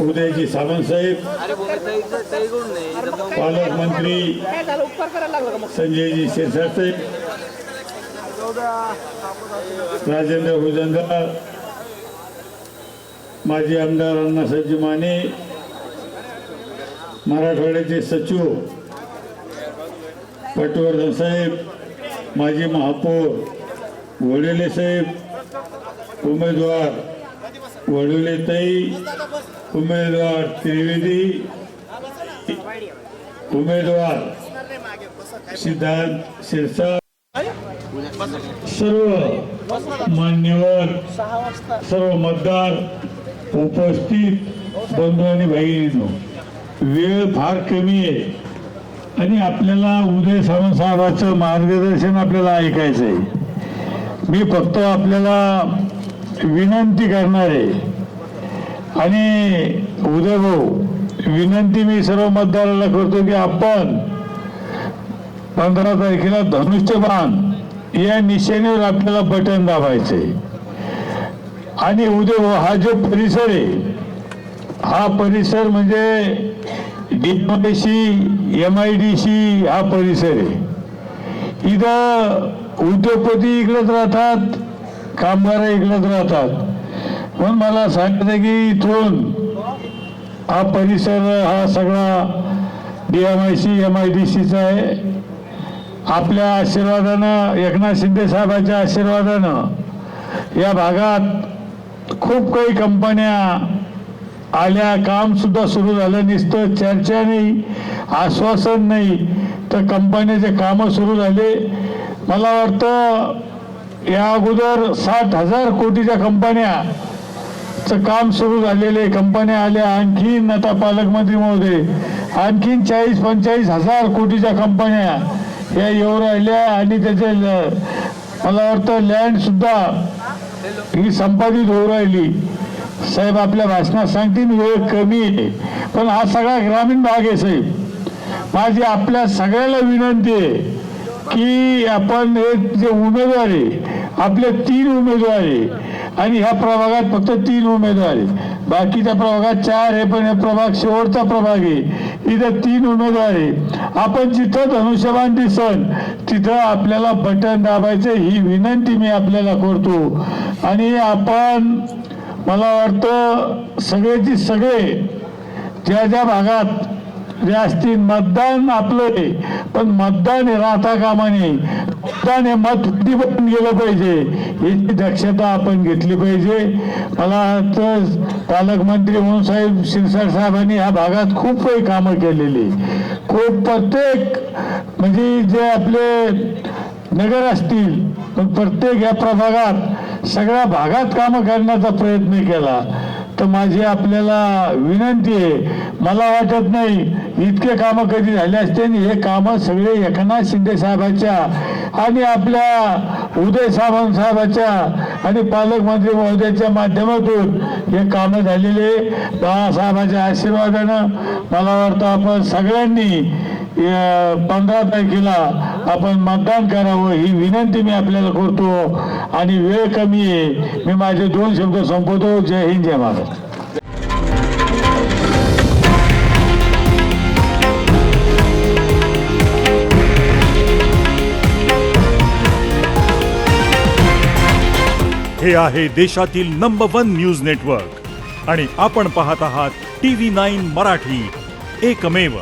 उदयजी सावंत साहेब, पालकमंत्री संजयजी शिरसाट साहेब, राजेंद्र हुजंदार, माजी आमदार अण्णासाहेबजी माने, मराठवाड्याचे सचिव पटवर्धन साहेब, माजी महापौर वडिले साहेब, उमेदवार वडिले ताई, उमेदवार त्रिवेदी, उमेदवार सिद्धांत शिरसाट, सर्व मान्यवर, सर्व मतदार, उपस्थित बंधू आणि भगिनींनो, वेळ फार कमी आहे आणि आपल्याला उदय सावंत साहेबांचं मार्गदर्शन आपल्याला ऐकायचं आहे. मी फक्त आपल्याला विनंती करणार आहे आणि उदय भाऊ, विनंती मी सर्व मतदाराला करतो की आपण 15 तारखेला धनुष्यबाण या निशाणीवर आपल्याला बटन दाबायचंय. आणि उदय भाऊ, हा जो परिसर आहे, हा परिसर म्हणजे DMIDC MIDC हा परिसर आहे. इथं उद्योगपती इकडेच राहतात, कामगार इकडेच राहतात. म्हणून मला सांगितलं की इथून हा परिसर हा सगळा DMIC MIDCचा आहे. आपल्या आशीर्वादानं, एकनाथ शिंदे साहेबांच्या आशीर्वादानं या भागात खूप काही कंपन्या आल्या, काम सुद्धा सुरू झालं. नुसतं चर्चा नाही, आश्वासन नाही, तर कंपन्याचे कामं सुरू झाले. मला वाटतं या अगोदर 60,000 कोटीच्या कंपन्याचं काम सुरू झालेले, कंपन्या आल्या. आणखीन आता पालकमंत्री महोदय, आणखीन 40-45 हजार कोटीच्या कंपन्या या येऊ राहिल्या आणि त्याचे मला वाटतं लँड सुद्धा ही संपादित होऊ राहिली. साहेब आपल्या भाषणात सांगतील वेळ कमी आहे, पण हा सगळा ग्रामीण भाग आहे. साहेब, माझी आपल्या सगळ्याला विनंती आहे की आपण हे जे उमेदवार आहे, आपले 3 उमेदवार आहे आणि ह्या प्रभागात फक्त 3 उमेदवार आहे. बाकीच्या प्रभागात 4 आहे, पण हा प्रभाग शेवटचा प्रभाग आहे. इथं 3 उमेदवार आहे. आपण जिथं धनुष्यबाण दिसन तिथं आपल्याला बटन दाबायचं, ही विनंती मी आपल्याला करतो. आणि आपण, मला वाटतं सगळेची सगळे ज्या ज्या भागात जे असतील, मतदान आपलं आहे, पण मतदान हे राहता कामा नये. मतदान हे मत किती पण गेलं पाहिजे, याची दक्षता आपण घेतली पाहिजे. मला वाटतं पालकमंत्री म्हणून साहेब शिरसाट साहेबांनी ह्या भागात खूप काही कामं केलेली. खूप प्रत्येक म्हणजे जे आपले नगर असतील, पण प्रत्येक या प्रभागात सगळ्या भागात कामं करण्याचा प्रयत्न केला. तर माझी आपल्याला विनंती आहे, मला वाटत नाही इतके कामं कधी झाले असते. हे कामं सगळे एकनाथ शिंदे साहेबांच्या आणि आपल्या उदय सावंत साहेबांच्या आणि पालकमंत्री महोदयाच्या माध्यमातून हे कामं झालेले. बाळासाहेबांच्या आशीर्वादानं मला वाटतं आपण सगळ्यांनी 15 तारखेला आपण मतदान करावं, ही विनंती मी आपल्याला करतो. आणि वेळ कमी आहे, मी माझे 2 शब्द संपवतो. जय हिंद, जय महाराष्ट्र. हे आहे देशातील नंबर 1 न्यूज नेटवर्क आणि आपण पाहत आहात TV9 मराठी, एकमेव.